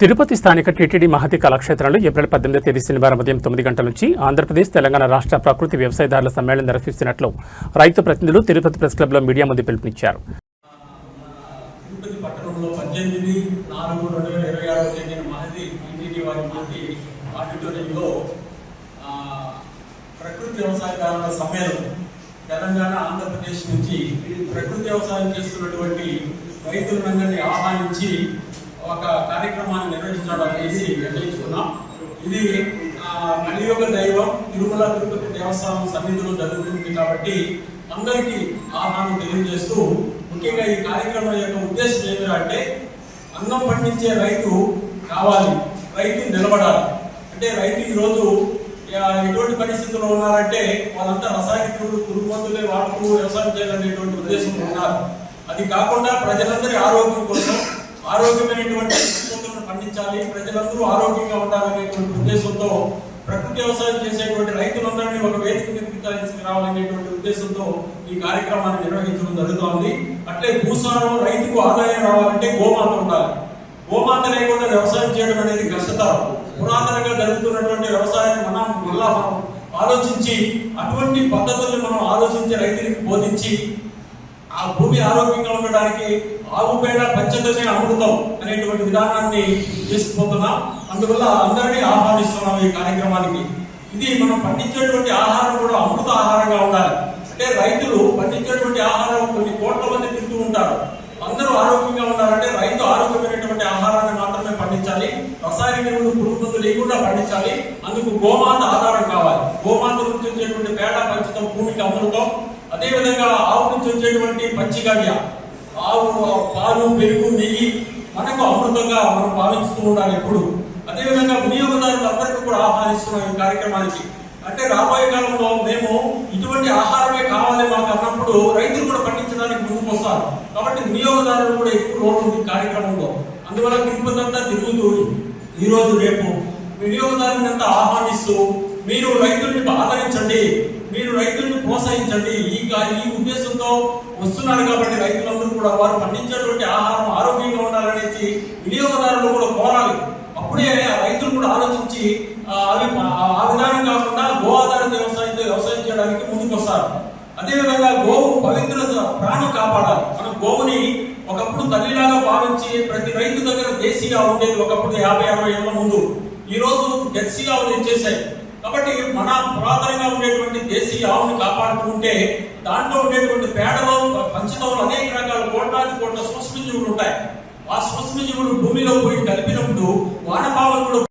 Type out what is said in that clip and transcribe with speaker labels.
Speaker 1: తిరుపతి స్థానిక టీటీడీ మహతి కళాక్షేత్రంలో ఏప్రిల్ 18వ తేదీ శనివారం ఉదయం 9 గంటల నుంచి ఆంధ్రప్రదేశ్ తెలంగాణ రాష్ట్ర ప్రకృతి వ్యవసాయదారుల సమ్మేళనం నిర్వహిస్తున్నట్లు రైతు ప్రతినిధులు తిరుపతి ప్రెస్ క్లబ్లో మీడియా ముందు పిలుపునిచ్చారు.
Speaker 2: తిరుపతి పట్టణంలో 18/4/2026 జరిగిన మహతి టీటీడీ వారి మహతి ఆడిటోరియంలో ప్రకృతి వ్యవసాయదారుల సమ్మేళనం తెలంగాణ ఆంధ్రప్రదేశ్ నుంచి ప్రకృతి వ్యవసాయం చేస్తున్నటువంటి రైతులందరినీ ఆహ్వానించి ఒక కార్యక్రమాన్ని నిర్వహించాలని నిర్ణయించుకున్నాం. ఇది కలియుగ దైవం తిరుమల తిరుపతి దేవస్థానం సన్నిధిలో జరుగుతుంది కాబట్టి అందరికీ ఆహ్వానం తెలియజేస్తూ ముఖ్యంగా ఈ కార్యక్రమం యొక్క ఉద్దేశం ఏమిటంటే అన్నం పండించే రైతు కావాలి, రైతు నిలబడాలి. అంటే రైతు ఈరోజు ఎటువంటి పరిస్థితుల్లో ఉన్నారంటే వాళ్ళంతా రసాయనిక పురుగు మందులే వాడుతూ వ్యవసాయం చేయాలనేటువంటి ఉద్దేశంలో ఉన్నారు. అది కాకుండా ప్రజలందరి ఆరోగ్యం కోసం ఆరోగ్యమైనటువంటి ఉత్పత్తులను పండించాలి, ప్రజలందరూ ఆరోగ్యంగా ఉండాలనేటువంటి ఉద్దేశంతో ప్రకృతి వ్యవసాయం చేసేటువంటి రైతులందరినీ ఒక వేదిక మీద తీసుకురావాలనేటువంటి ఉద్దేశంతో ఈ కార్యక్రమాన్ని నిర్వహించడం జరుగుతోంది. అట్లే భూసారం రైతుకు ఆదాయం రావాలంటే గోమాత ఉండాలి. గోమాత లేకుండా వ్యవసాయం చేయడం అనేది కష్టతరం. పురాతనంగా జరుగుతున్నటువంటి వ్యవసాయాన్ని మనం మళ్ళా ఆలోచించి అటువంటి పద్ధతులను మనం ఆలోచించి రైతులకు బోధించి ఆ భూమి ఆరోగ్యంగా ఉండడానికి ఆవు పేడ పంచదమే అమృతం అనేటువంటి విధానాన్ని తీసుకుపోతున్నాం. అందువల్ల అందరినీ ఆహ్వానిస్తున్నాం ఈ కార్యక్రమానికి. ఇది మనం పండించేటువంటి ఆహారం కూడా అమృత ఆహారంగా ఉండాలి. అంటే రైతులు పండించేటువంటి ఆహారం కొన్ని కోట్ల మంది తింటూ ఉంటారు. అందరూ ఆరోగ్యంగా ఉండాలంటే రైతు ఆరోగ్యమైనటువంటి ఆహారాన్ని మాత్రమే పండించాలి, రసాయనిక ఎరువులు పురుగు మందులు లేకుండా పండించాలి. అందుకు గోమాత ఆధారం కావాలి. గోమాత నుంచి వచ్చేటువంటి పేడ పంచతం భూమికి అమృతం. అదేవిధంగా ఆవు నుంచి వచ్చేటువంటి పంచిగవ్య, ఆవు పాలు పెరుగు నెయ్యి మనకు అమృతంగా మనం భావిస్తూ ఉండాలి ఎప్పుడు. అదేవిధంగా వినియోగదారులందరికీ కూడా ఆహ్వానిస్తున్నాం ఈ కార్యక్రమానికి. అంటే రాబోయే కాలంలో మేము ఇటువంటి ఆహారమే కావాలి మాకు అన్నప్పుడు రైతులు కూడా పండించడానికి ముందుకు వస్తారు. కాబట్టి వినియోగదారులు కూడా ఎక్కువ రోడ్డు ఉంది కార్యక్రమంలో. అందువల్ల తిరుపతి అంతా తిరుగుతూ ఈరోజు రేపు వినియోగదారుని అంతా ఆహ్వానిస్తూ మీరు రైతుల్ని ఆదరించండి, మీరు రైతులను ప్రోత్సహించండి ఈ ఉద్దేశంతో వస్తున్నారు. కాబట్టి రైతులందరూ కూడా వారు పండించేటువంటి ఆహారం ఆరోగ్యంగా ఉండాలనేసి వినియోగదారులు కూడా కోరాలి. అప్పుడే ఆ రైతులు కూడా ఆలోచించి ఆ విధానం కాకుండా గో ఆధారిత వ్యవసాయం చేయడానికి ముందుకు వస్తారు. అదేవిధంగా గోవు పవిత్ర ప్రాణం కాపాడాలి. మనం గోవుని ఒకప్పుడు తల్లిలాగా భావించి ప్రతి రైతు దగ్గర దేశీ ఆవు ఉండేది ఒకప్పుడు 50-60 ఏళ్ల ముందు. ఈ రోజు జెర్సీ ఆవులు ఇచ్చేసాయి. కాబట్టి మన పురాతనంగా ఉండేటువంటి దేశీయ ఆవుని కాపాడుతుంటే దాంట్లో ఉండేటువంటి పేడలో పంచతంలో అనేక రకాల కోట్ల సూక్ష్మజీవులు ఉంటాయి. ఆ సూక్ష్మజీవులు భూమిలో పోయి కలిపినప్పుడు